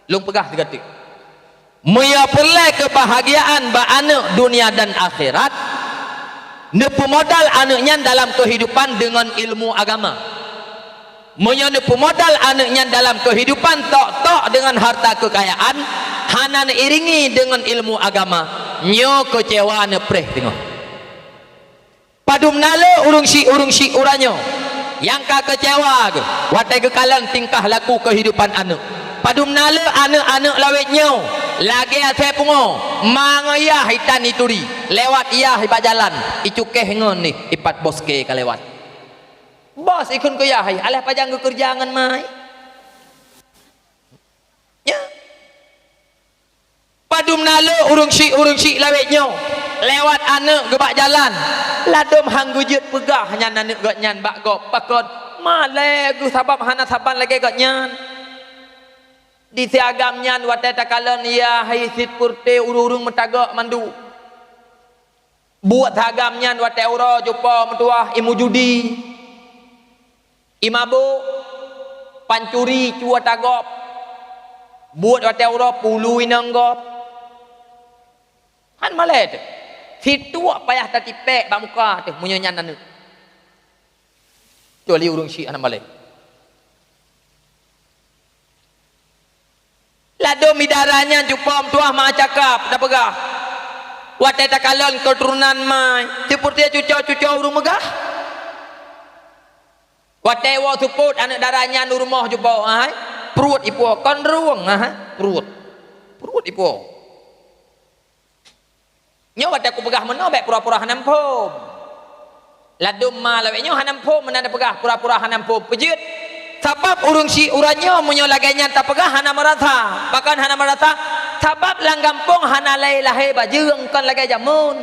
S1: Long pegah dekat. Moya perle kebahagiaan ba anak dunia dan akhirat. Nepu modal anaknya dalam kehidupan dengan ilmu agama. Moya nepu modal anaknya dalam kehidupan tok dengan harta kekayaan. Hana iringi dengan ilmu agama. Nyo kecewa nepreh tengok. Padum nale urung si uranyo. Yang ka kecewa ke. Watai kekalan tingkah laku kehidupan anak. Padum nale anak-anak lawetnyo. Lagi ase pungo mangaya hitan ituri lewat iya ipat jalan icukeh ngon ni ipat boske ka lewat bos ikun ko yahai alah pajang ke kerjangan mai ya padum nalo urung si lawetnyo lewat anak gebak jalan ladom hang gujut pegah nyan anak gat nyan bak gop pakon male gu sabab hana saban lagi gat nyan di siagam nyan watai takalan ya haisit purte urung metagak mandu buat hagam nyan watai ura jumpa mentuah imu judi imabu pancuri cua tagap buat watai ura pulu inanggap han malet situ payah tatipek bak muka tu munyanyan anu cuali urung syik anak malet lado midaranya jumpa tuah mak cakap dah pegah watai takalon keturunan mai seperti cucu-cucu urung megah watai wa support anak darahnya nu rumah jumpa perut ipu kon ruang perut ipu nyo watai aku pegah meno baik pura-pura hanam pom lado ma lawe nyo hanam pom menanda pegah pura-pura hanam pom pejit sebab urung si uranyo munyo laganya tak pegah hana merata bahkan hana merata sebab lang gampung hana lai lahir bajeng kan lagi jamun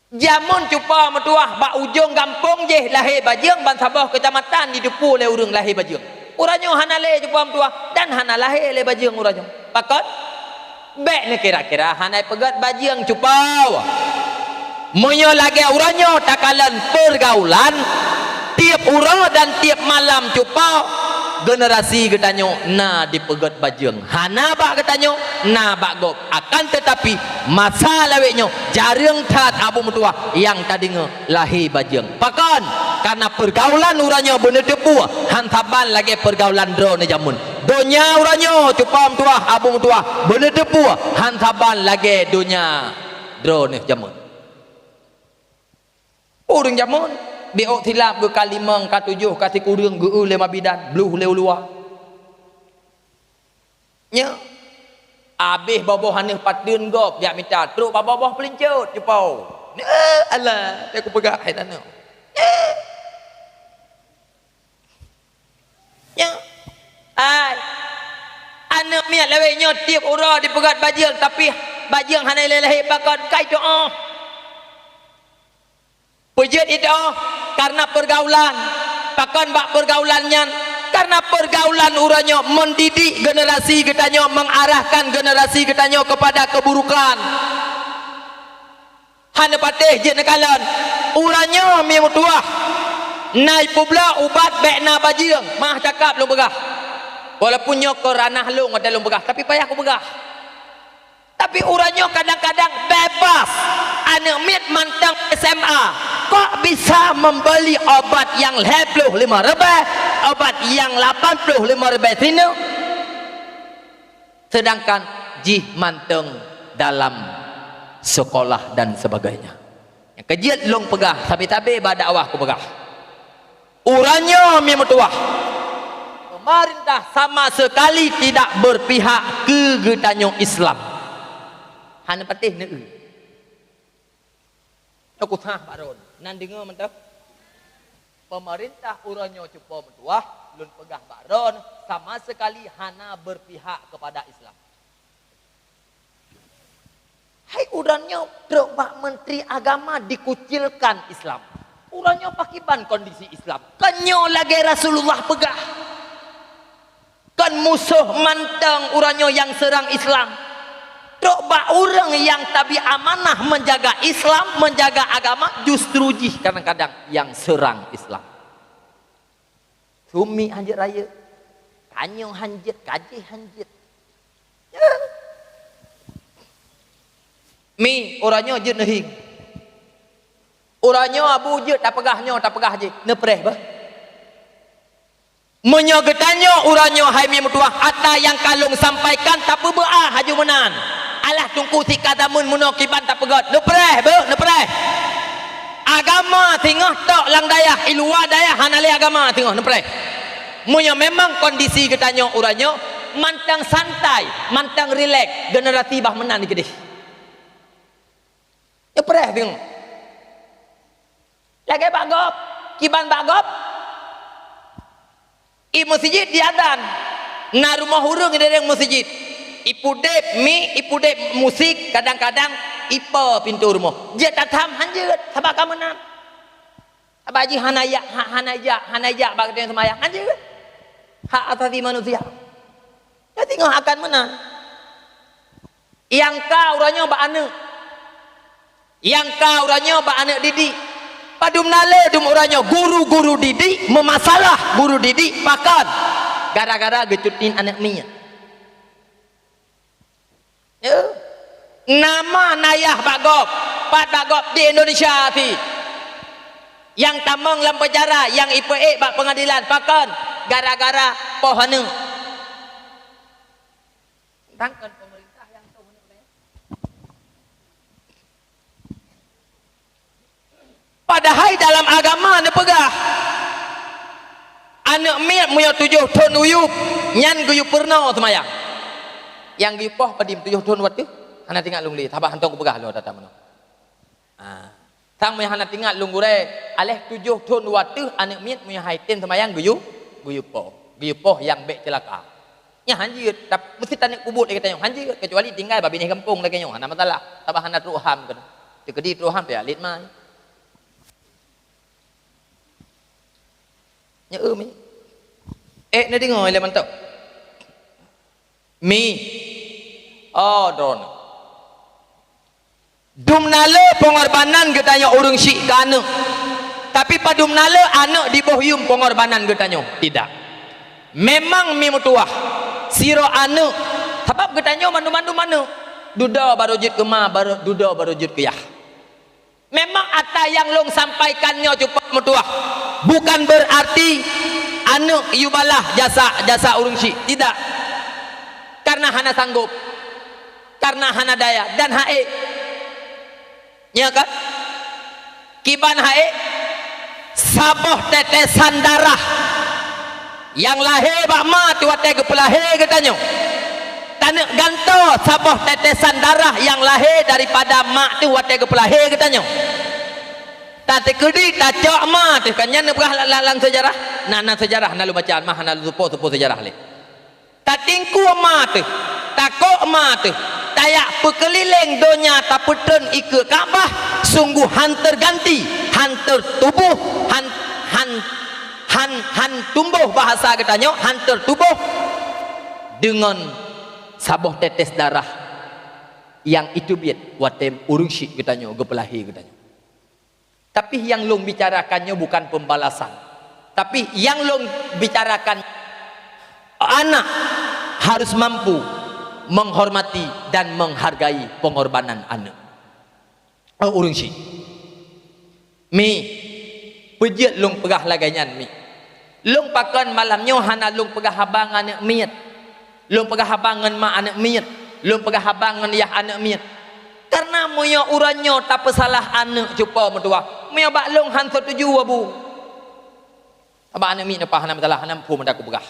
S1: Jamun cupa metuah bak ujung kampung je lahir bajeng ban Sabah kecamatan di depu le urang lahir bajeng. Uranyo hana le cupa metuah dan hana lahir le bajeng uranyo. Pakot bek ne kira-kira hana pegat bajeng cupa. Munyo lagi uranyo takalan pergaulan tiap urang dan tiap malam cupa generasi getanyo na dipegat bajeng hana bak getanyo na bak gop akan tetapi masa laweknyo jarang tat abu metua yang tadi lahir bajeng pakan karena pergaulan uranyo bener depu hantaban lagi pergaulan drone jamun donya uranyo cupa metua abu metua bener depu hantaban lagi donya drone jamun urang jamun biok tilap ke kalimang ka tujuh ka tikurung ge lima bidan bluh leu luar nya abih boboh haneh patdeun gop jak minta truk boboh pelincut jepau alah aku pegak hai tanah nya ai anak miat lewe nyo tiap ura dipegat bajeng tapi bajeng haneh leleh bakon kai doa pujud itu karena pergaulan pakan bak pergaulannya karena pergaulan uranyo mendidik generasi ketanyo mengarahkan generasi ketanyo kepada keburukan hana patih je nekalan uranyo mi mutuah naik pula ubat bekna bajing mah cakap lu begah walaupun nyo ke ranah lu ada lu begah tapi payah aku begah tapi uranyo kadang-kadang bebas anak mit mantang SMA kok bisa membeli obat yang 25 ribu obat yang 85 ribu sini sedangkan jih manteng dalam sekolah dan sebagainya yang kejit long pegah tapi badakwah ku pegah uranyo mi metuah pemerintah sama sekali tidak berpihak ke getanyo Islam hana patih neue aku tah baron nan dengar mentah pemerintah uranyo cupa metuah lun pegah baron sama sekali hana berpihak kepada Islam hai uranyo truk bak menteri agama dikucilkan Islam uranyo pakiban kondisi Islam kenyo lagi Rasulullah pegah kan musuh mantang uranyo yang serang Islam truk bak orang yang tabi amanah menjaga Islam, menjaga agama justru jih kadang-kadang yang serang Islam. Sumi hanjit raya, kanyo hanjit, kaji hanjit. Ya. Mi orangnya je nehing. Orangnya abu je tak pegah je, nepreh bah. Menyogetannya orangnya hai mi mutuah ata yang kalung sampaikan tak beah haju menan. Alah tungku si kadamun munokiban tak pegat nepreh agama tinggal tok lang dayah iluwa dayah hanale agama tinggal nepreh munya memang kondisi ketanyo uranyo mantang santai mantang relax generasi bah menan gede nepreh tengok lagi bagop kiban bagop i masjid diadan na rumah hurung dari masjid ipudep musik kadang-kadang ipa pintu rumah je tatam hanjut sabak kamenan abaji hanaya bak dengan semayang hanjut hak asasi manusia ya tinggal akan menang yang kau orangnya bak ane didik padum nale dum orangnya guru didik memasalah guru didik pakan gara-gara gecutin anak minyak nama nayah bagop pat bagop di Indonesia ti yang tamang dalam penjara yang IPE bak pengadilan pakan gara-gara pohon tangkan pemerintah yang tahu padahal dalam agama ne pegah anak miat muya 7 tahun uyup nyan guyup purna semayang yang gipoh padim 7 tahun waktu hana tinggal lung li tabah hantong ku pegah lo tata mano tang moy hana tinggal lung gure aleh 7 tahun waktu anak miat moy haiten semayang guyupoh yang bek celaka nya hanjir mesti tanek kubut lagi tanya hanjir kecuali tinggal babi ni kampung lagi nyo hana masalah tabah hana ruham kan Thì cái đi rồi ham phải lên mai. Nhớ mi. Nó đi ngồi là mantap. Mi. Oh, drone. Dumnala pengorbanan getanya urung syik kana. Tapi pada dumnala anak di bawah yum pengorbanan getanya. Tidak. Memang mi mutuah. Siro anak. Sebab getanya mandu-mandu mana? Duda baru jut ke ma, baru duda baru jut ke yah. Memang ada yang long sampaikannya cepat mutuah. Bukan berarti anak yubalah jasa urung syik. Tidak. Karena hana sanggup. Karena hana daya dan hae. Ya kan? Kiban hae saboh tetesan darah yang lahir bak ma tu watai kepelahe katanya. Tanah ganto saboh tetesan darah yang lahir daripada mak tu watai kepelahe katanya. Tati kedi tak cok ma tu kan nyana berah lalang sejarah. Nana sejarah nalu bacaan mah nalu supo sejarah le. Tatingku ma tu, takok ma tu. Tayak pekeliling donya taputun ikut Kaabah sungguh hantar ganti hantar tubuh han tumbuh bahasa katanya hantar tubuh dengan saboh tetes darah yang itu biat watem urung syik katanya gepelahi katanya. Tapi yang long bicarakannya bukan pembalasan, tapi yang long bicarakan anak harus mampu menghormati dan menghargai pengorbanan anak. Urung syik. Mi pejit long pegah laganyan mi. Long pakan malamnya hana long pegah habang anak miat. Long pegah habangan mak anak miat. Long pegah habangan yah anak miat. Karena moyo uranyo tak pesalah anak cupa mentua. Moyo bak long han setuju abu. Abang anak miat apa hana masalah hana pu mendaku pegah.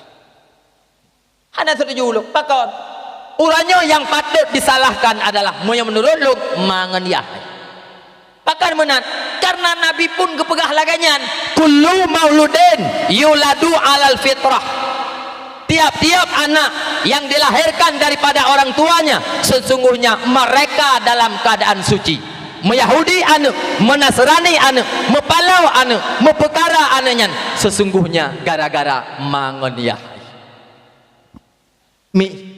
S1: Hana setuju lo pakan. Uranyo yang patut disalahkan adalah moyo menurut lo mangan yah. Pakan menat karena Nabi pun kepegah laganyan kullu mauludin yuladu alal fitrah. Tiap-tiap anak yang dilahirkan daripada orang tuanya sesungguhnya mereka dalam keadaan suci. Mayahudi anak, menasrani anak, mepalau anak, mepekara anaknya sesungguhnya gara-gara mangan yah. Mi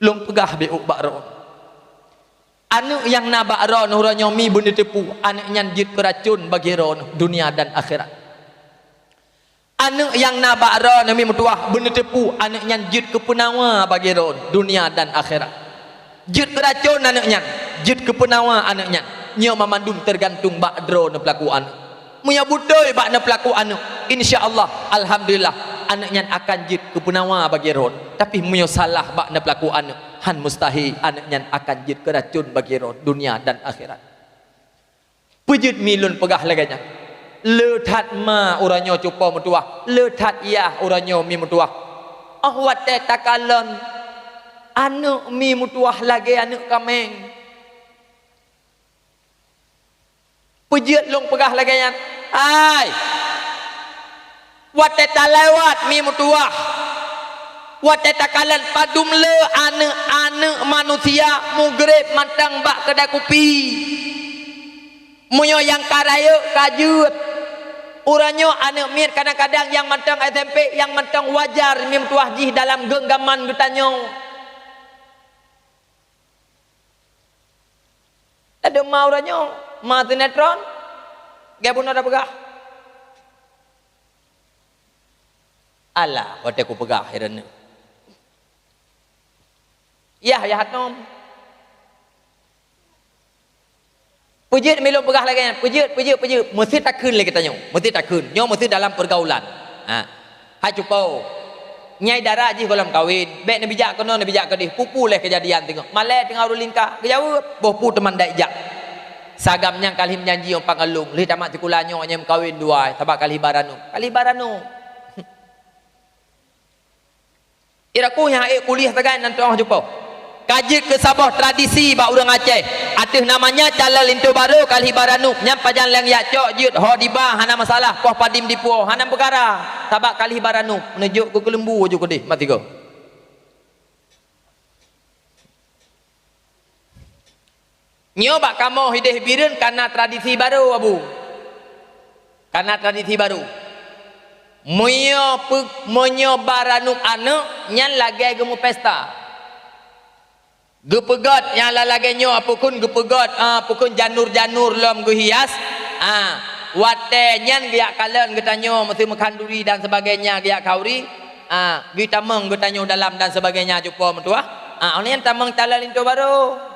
S1: long pegah be bakro anu yang nabak ron huranyo mi benda tepu anu yang jit keracun bagi ron dunia dan akhirat. Anu yang nabak ron mi mutuah benda tepu anu yang jit kepenawa bagi ron dunia dan akhirat. Jit keracun anu yang jit kepenawa anu yang nyo mamandum tergantung bak dron pelaku anu muya budoi bak na pelaku anu insyaallah alhamdulillah anaknya akan jid kepenawa bagi ron tapi muyo salah bak na pelaku anak han mustahil anaknya akan jid keracun bagi ron dunia dan akhirat. Pujud milun pegah laganya lethat ma uranyo cupa mutuah lethat ya uranyo mi mutuah ahwate takalon anak mi mutuah lagi anak kameng pujud long pegah laganya ai wateta lewat mi mutuah wateta kalan padum le ane manusia mugrib mantang bak kedai kopi munyo yang karaya kajut uranyo ane mir kadang-kadang yang mantang SMP yang mantang wajar mi mutuah jih dalam genggaman getanyo ada mau uranyo ma sinetron gabun ada pegah Allah wate ku pegah herana. Ya hatnom. Pujit melo pegah lagi. Pujit. Mesti tak kun lagi katanya. Mesti tak kun. Nyo mesti dalam pergaulan. Hai cupau. Nyai darah ji kolam kawin. Bek na bijak kono na bijak kedih. Pupu leh kejadian tengok. Malai tengah urulingka. Kejawab. Boh pu teman dak jak. Sagamnya kalim janji om pangalung. Lih tamat sekulanyo nyem kawin dua. Tabak kali baranu. Iraku yang kuliah tegan nanti orang jumpa. Kaji ke Sabah tradisi bak urang Aceh. Atih namanya calal lintu baru kali baranu. Nyam pajan lang yak cok jut ho diba hana masalah poh padim dipuo hana perkara. Tabak kali baranu menujuk ke lembu aja kodeh mati go. Nyo bak kamu hidih biren karena tradisi baru abu. Karena tradisi baru. Monyo baranuk anak nyan lagi gemu pesta. Gepegot yang lagi nyo apukun gepegot apukun janur-janur lom gehias. Wate nyan giak kalen getanyo mesti mekanduri dan sebagainya giak kauri. Gi tameng getanyo dalam dan sebagainya jumpa mentua. Oni yang tameng talalin tu baru.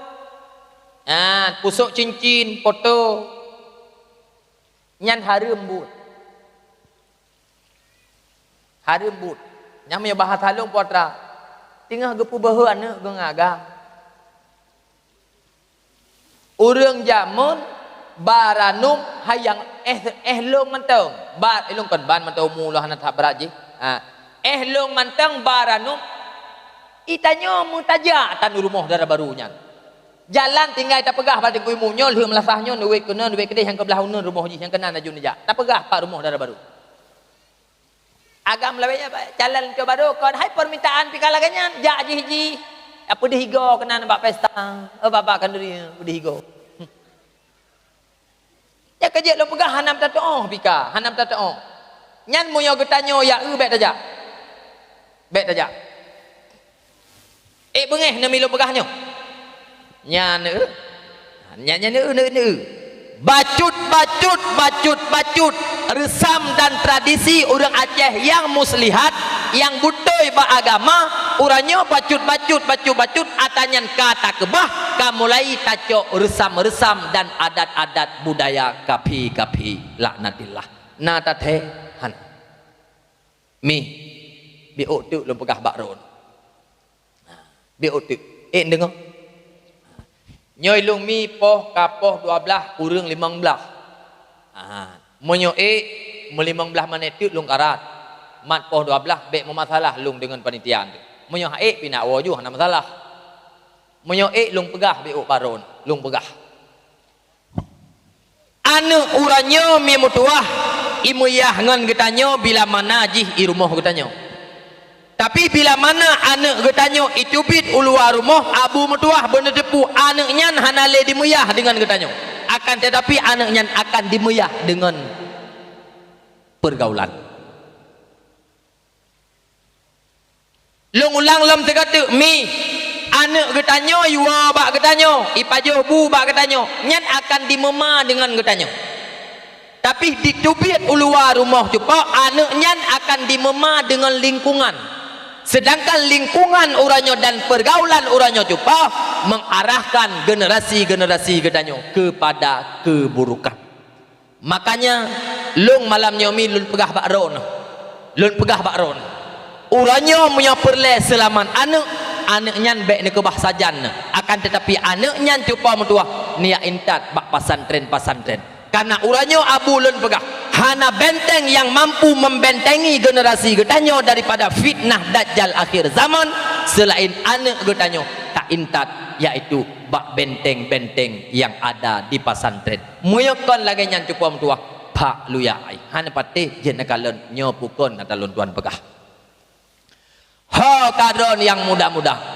S1: Pusuk cincin, foto. Nyan harum but. Harum but. Yang punya bahasa halung potra. Tinggal gepu bahu anak gengaga. Urang jamun baranum hayang long mantong. Bar ilung kan ban mantong mulah anak tak beraji. Long mantong baranum. Itanyo mutajak tan rumah darah barunya. Jalan tinggal tak pegah pada kui munyol hum lasahnya duit kena duit kedai yang kebelah una rumah ji yang kena najun aja. Tak pegah pak rumah darah baru. Agam lawenya jalan ke baru kon hai permintaan pikalagannya jak ji hiji. Apa dihigo kena nampak pesta. Bapak kan diri dihigo. Ya kerja lo pegah hanam tatoh pika, hanam tatoh. Nyan moyo getanyo ya bet aja. Bet aja. Bengeh nami lo pegahnya. Nyan bacut resam dan tradisi orang Aceh yang muslihat yang butoy beragama urangnya bacut atanyan kata kebah kamulai taco resam dan adat-adat budaya kapi laknatillah nata teh han mi biutuk lo pegah bakron biutuk dengar nyoy lung mi poh kapoh 12 kurang 15. Monyo mu 15 menit lung karat. Mat poh 12 bek masalah lung dengan panitian tu. Monyo pina waju hana masalah. Monyo lung pegah bek paron, lung pegah. Anu uranyo mi mutuah imuyah ngan getanyo bila mana jih i rumah getanyo. Tapi bila mana anak getanyo itu bit uluar rumah abu metuah bener depu anaknya hanale dimuyah dengan getanyo. Akan tetapi anaknya akan dimuyah dengan pergaulan. Long ulang lam tegatu mi anak getanyo yuwa bak getanyo ipajo bu bak getanyo nyan akan dimema dengan getanyo. Tapi ditubit uluar rumah cupa anaknya akan dimema dengan lingkungan. Sedangkan lingkungan uranyo dan pergaulan uranyo cupa mengarahkan generasi getanyo kepada keburukan. Makanya lung malam nyomi lun pegah bakron. Uranyo punya perle selaman anaknya bek ni kebah sajan akan tetapi anaknya cupa mentua niat intat bak pasantren. Karena uranyo abu lun pegah hana benteng yang mampu membentengi generasi getanyo daripada fitnah dajjal akhir zaman selain anak getanyo tak intat yaitu bak benteng-benteng yang ada di pasantren. Muyakon lagi yang cukup tua pak luyai hana patih jenakalan nyopukon atalun tuan pegah. Kadron yang mudah-mudah